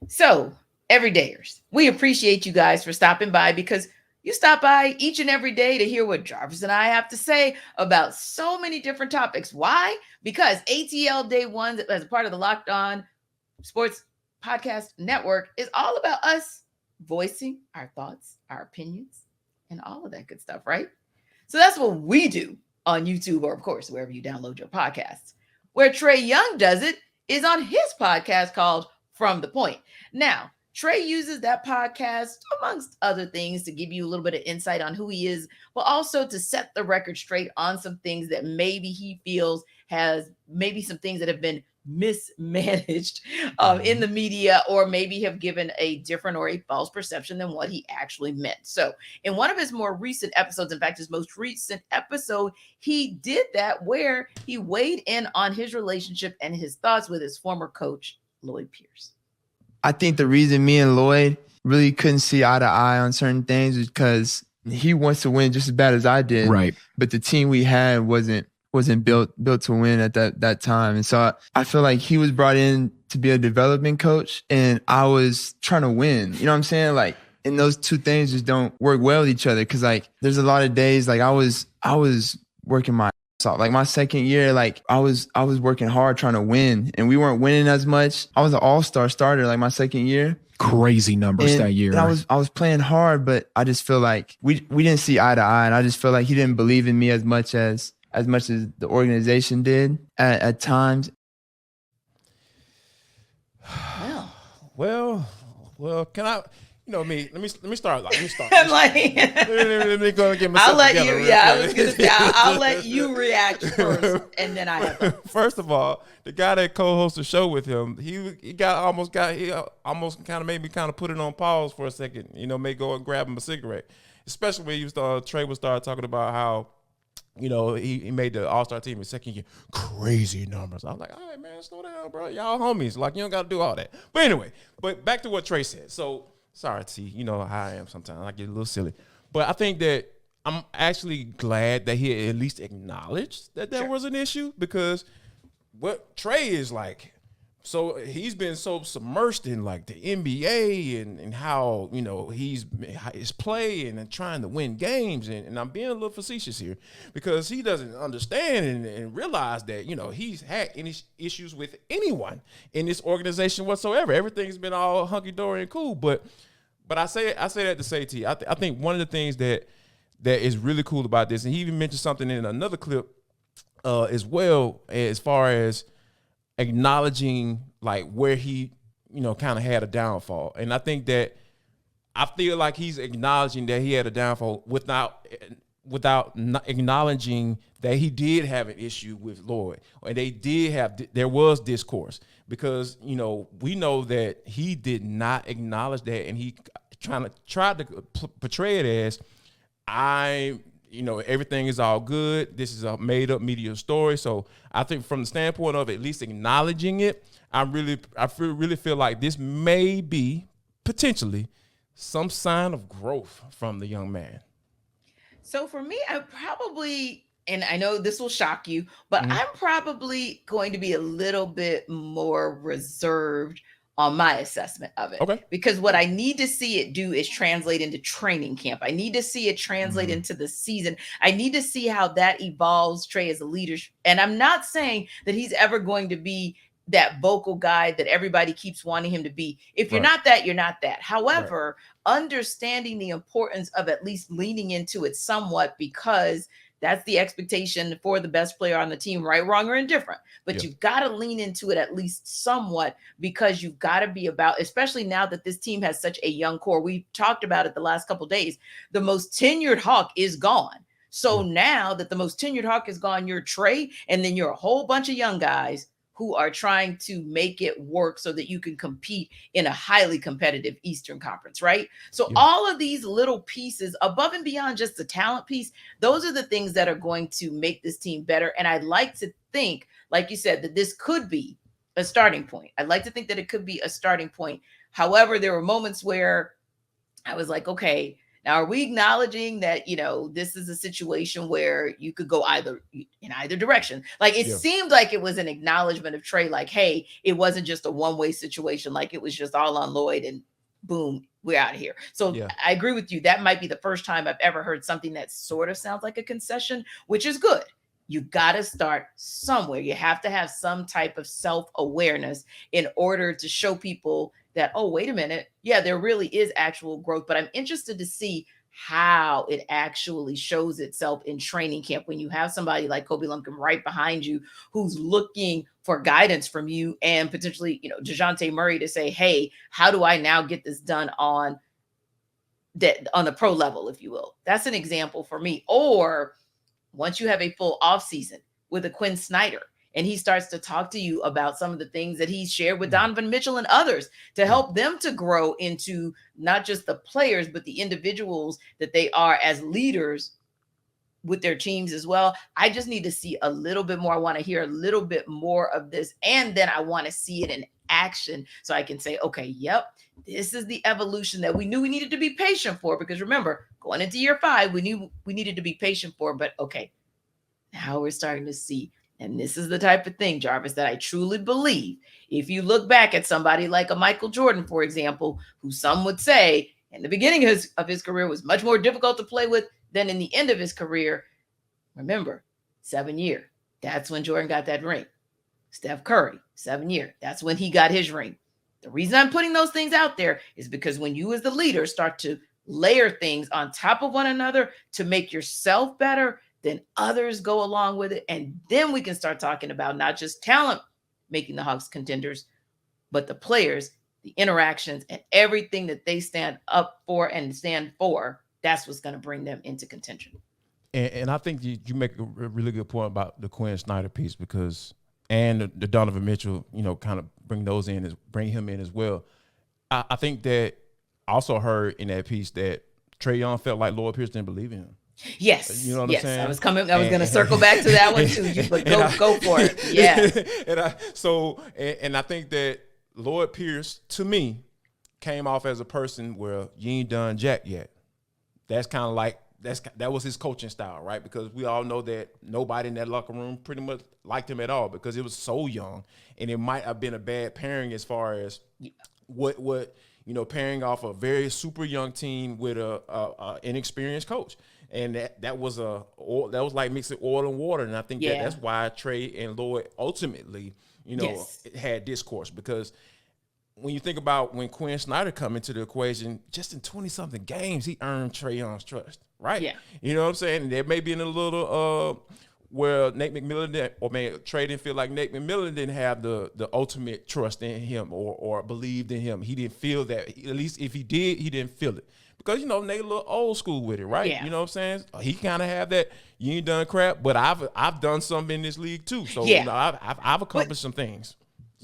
So, everydayers, we appreciate you guys for stopping by because you stop by each and every day to hear what Jarvis and I have to say about so many different topics. Why? Because ATL Day One, as a part of the Locked On Sports Podcast Network, is all about us voicing our thoughts, our opinions, and all of that good stuff, right? So that's what we do on YouTube or, of course, wherever you download your podcasts. Where Trae Young does it is on his podcast called From the Point. Now, Trae uses that podcast, amongst other things, to give you a little bit of insight on who he is, but also to set the record straight on some things that maybe he feels has maybe some things that have been mismanaged in the media, or maybe have given a different or a false perception than what he actually meant. So, in one of his more recent episodes, in fact, his most recent episode, he did that where he weighed in on his relationship and his thoughts with his former coach, Lloyd Pierce. I think the reason me and Lloyd really couldn't see eye to eye on certain things is because he wants to win just as bad as I did. Right. But the team we had wasn't built to win at that time. And so I feel like he was brought in to be a development coach and I was trying to win. You know what I'm saying? Like, and those two things just don't work well with each other. Cause like there's a lot of days like I was working my ass off. Like my second year, like I was working hard trying to win and we weren't winning as much. I was an all-star starter like my second year. Crazy numbers that year. And I was playing hard, but I just feel like we didn't see eye to eye. And I just feel like he didn't believe in me as much as the organization did at times. Well, can I? You know me. Let me start. Let me start. Like, let me go and get myself I'll let together. you. Yeah, I was gonna say I'll let you react first, and then I have. First of all, the guy that co-hosts the show with him, he almost kind of made me kind of put it on pause for a second. You know, may go and grab him a cigarette, especially when Trae would start talking about how, you know, he made the All-Star team his second year. Crazy numbers. I was like, all right, man, slow down, bro. Y'all homies. Like, you don't got to do all that. But anyway, back to what Trae said. So, sorry, T. You know how I am sometimes. I get a little silly. But I think that I'm actually glad that he at least acknowledged that there was an issue, because what Trae is like, so he's been so submersed in like the NBA and how, you know, his play and trying to win games. And I'm being a little facetious here because he doesn't understand and realize that, you know, he's had any issues with anyone in this organization whatsoever. Everything's been all hunky-dory and cool. But I say that to say to you, I think one of the things that is really cool about this, and he even mentioned something in another clip as well, as far as acknowledging like where he, you know, kind of had a downfall. And I think that I feel like he's acknowledging that he had a downfall without acknowledging that he did have an issue with Lloyd, and there was discourse, because, you know, we know that he did not acknowledge that, and he tried to portray it as, you know, everything is all good. This is a made-up media story. So I think from the standpoint of at least acknowledging it, I really feel like this may be potentially some sign of growth from the young man. So for me, I probably, and I know this will shock you, but I'm probably going to be a little bit more reserved on my assessment of it. Okay. Because what I need to see it do is translate into training camp. I need to see it translate into the season. I need to see how that evolves Trae as a leader. And I'm not saying that he's ever going to be that vocal guy that everybody keeps wanting him to be. If you're not that, you're not that. However, understanding the importance of at least leaning into it somewhat, because that's the expectation for the best player on the team, right, wrong, or indifferent. But you've got to lean into it at least somewhat, because you've got to be about, especially now that this team has such a young core. We've talked about it the last couple of days. The most tenured Hawk is gone. So now that the most tenured Hawk is gone, you're Trae, and then you're a whole bunch of young guys who are trying to make it work so that you can compete in a highly competitive Eastern Conference, right? So all of these little pieces above and beyond just the talent piece, those are the things that are going to make this team better. And I'd like to think, like you said, that this could be a starting point. I'd like to think that it could be a starting point. However, there were moments where I was like, okay, Now, are we acknowledging that, this is a situation where you could go in either direction? Like, it seemed like it was an acknowledgement of Trae, like, hey, it wasn't just a one-way situation. Like, it was just all on Lloyd and boom, we're out of here. So I agree with you. That might be the first time I've ever heard something that sort of sounds like a concession, which is good. You got to start somewhere. You have to have some type of self-awareness in order to show people that, oh, wait a minute. Yeah, there really is actual growth, but I'm interested to see how it actually shows itself in training camp when you have somebody like Kobe Lumpkin right behind you who's looking for guidance from you and potentially, DeJounte Murray to say, hey, how do I now get this done on the pro level, if you will? That's an example for me. Or once you have a full off season with a Quin Snyder, and he starts to talk to you about some of the things that he's shared with Donovan Mitchell and others to help them to grow into not just the players, but the individuals that they are as leaders with their teams as well. I just need to see a little bit more. I want to hear a little bit more of this. And then I want to see it in action so I can say, okay, yep, this is the evolution that we knew we needed to be patient for. Because remember, going into year 5, we knew we needed to be patient for, but okay, now we're starting to see. And this is the type of thing, Jarvis, that I truly believe. If you look back at somebody like a Michael Jordan, for example, who some would say in the beginning of his career was much more difficult to play with than in the end of his career. Remember, 7 year. That's when Jordan got that ring. Steph Curry, 7 year. That's when he got his ring. The reason I'm putting those things out there is because when you as the leader start to layer things on top of one another to make yourself better, then others go along with it. And then we can start talking about not just talent making the Hawks contenders, but the players, the interactions, and everything that they stand up for and stand for. That's what's going to bring them into contention. And I think you make a really good point about the Quin Snyder piece and the Donovan Mitchell, kind of bring him in as well. I think that I also heard in that piece that Trae Young felt like Lloyd Pierce didn't believe in him. Yes. You know what I'm saying? I was going to circle back to that one too, but go for it. Yeah. And I think that Lloyd Pierce, to me, came off as a person where you ain't done jack yet. That's kind of like, that was his coaching style, right? Because we all know that nobody in that locker room pretty much liked him at all because it was so young, and it might have been a bad pairing as far as what pairing off a very super young team with a inexperienced coach. And that was like mixing oil and water. And I think that's why Trae and Lloyd ultimately, had discourse. Because when you think about when Quin Snyder come into the equation, just in 20-something games, he earned Trae Young's trust, right? Yeah. You know what I'm saying? And there may be in a little where Nate McMillan Trae didn't feel like Nate McMillan didn't have the ultimate trust in him or believed in him. He didn't feel that. At least if he did, he didn't feel it. Because, Nate a little old school with it, right? Yeah. You know what I'm saying? He kind of have that, you ain't done crap, but I've done something in this league too. So I've accomplished some things.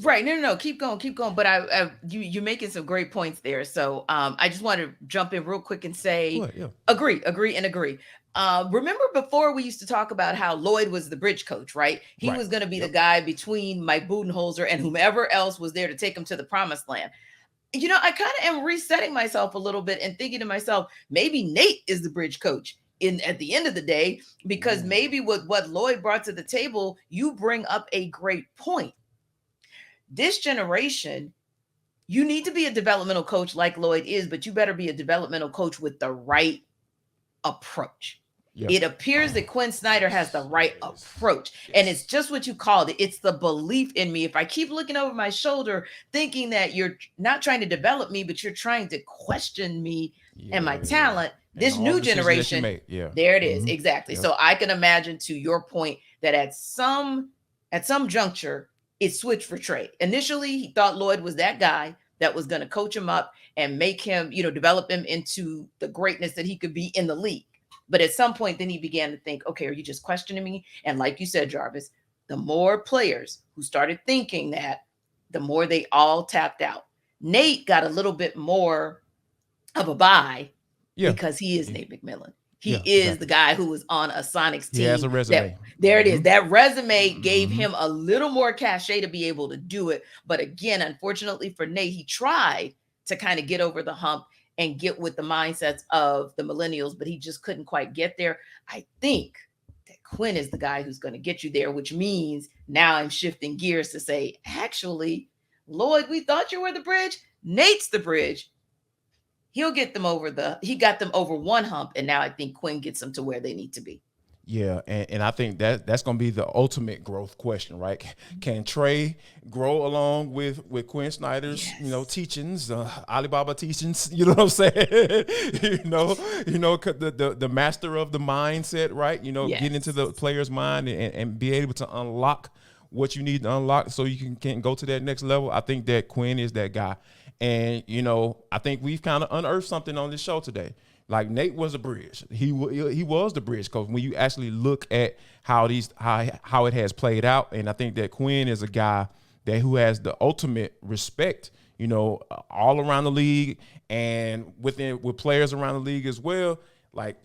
Right. No. Keep going. But you're making some great points there. So I just want to jump in real quick and say, agree. Remember before we used to talk about how Lloyd was the bridge coach, right? He was going to be the guy between Mike Budenholzer and whomever else was there to take him to the promised land. I kind of am resetting myself a little bit and thinking to myself, maybe Nate is the bridge coach at the end of the day, because maybe with what Lloyd brought to the table, you bring up a great point. This generation, you need to be a developmental coach like Lloyd is, but you better be a developmental coach with the right approach. Yep. It appears that Quin Snyder has the right approach. And it's just what you called it. It's the belief in me. If I keep looking over my shoulder, thinking that you're not trying to develop me, but you're trying to question me and my talent, this new generation, there it is. Exactly. Yep. So I can imagine, to your point, that at some juncture, it switched for Trae. Initially, he thought Lloyd was that guy that was going to coach him up and make him, develop him into the greatness that he could be in the league. But at some point, then he began to think, okay, are you just questioning me? And like you said, Jarvis, the more players who started thinking that, the more they all tapped out. Nate got a little bit more of a buy because he is Nate McMillan. He is the guy who was on a Sonics team. He has a resume. There it is. That resume gave him a little more cachet to be able to do it. But again, unfortunately for Nate, he tried to kind of get over the hump and get with the mindsets of the millennials, but he just couldn't quite get there. I think that Quin is the guy who's going to get you there, which means now I'm shifting gears to say, actually, Lloyd, we thought you were the bridge. Nate's the bridge. He got them over one hump, and now I think Quin gets them to where they need to be. Yeah, and I think that's going to be the ultimate growth question, right? Can Trae grow along with Quin Snyder's, teachings, Alibaba teachings? You know what I'm saying? The master of the mindset, right? Get into the player's mind and be able to unlock what you need to unlock so you can go to that next level. I think that Quin is that guy. And, I think we've kind of unearthed something on this show today. Like Nate was a bridge. He was the bridge coach. When you actually look at how it has played out, and I think that Quin is a guy who has the ultimate respect, all around the league and with players around the league as well. Like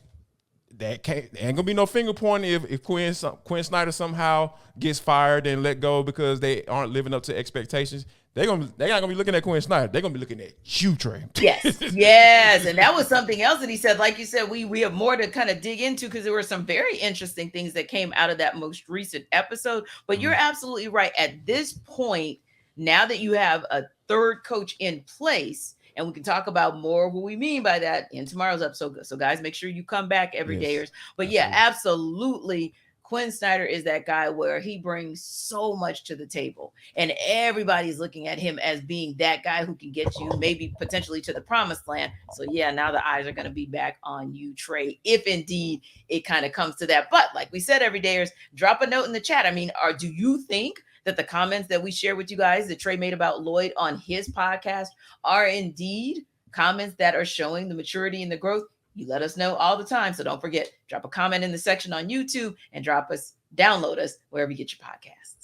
that ain't gonna be no finger pointing if Quin Snyder somehow gets fired and let go because they aren't living up to expectations. They're not gonna be looking at Quin Snyder. They're gonna be looking at you, Trae. Yes, and that was something else that he said. Like you said, we have more to kind of dig into because there were some very interesting things that came out of that most recent episode. But you're absolutely right. At this point, now that you have a third coach in place, and we can talk about more what we mean by that in tomorrow's episode. So guys, make sure you come back every dayers. But yeah, absolutely. Quin Snyder is that guy where he brings so much to the table, and everybody's looking at him as being that guy who can get you maybe potentially to the promised land. So yeah, now the eyes are going to be back on you, Trae, if indeed it kind of comes to that. But like we said, every dayers, drop a note in the chat. I mean, do you think that the comments that we share with you guys that Trae made about Lloyd on his podcast are indeed comments that are showing the maturity and the growth? You let us know all the time. So don't forget, drop a comment in the section on YouTube and download us wherever you get your podcast.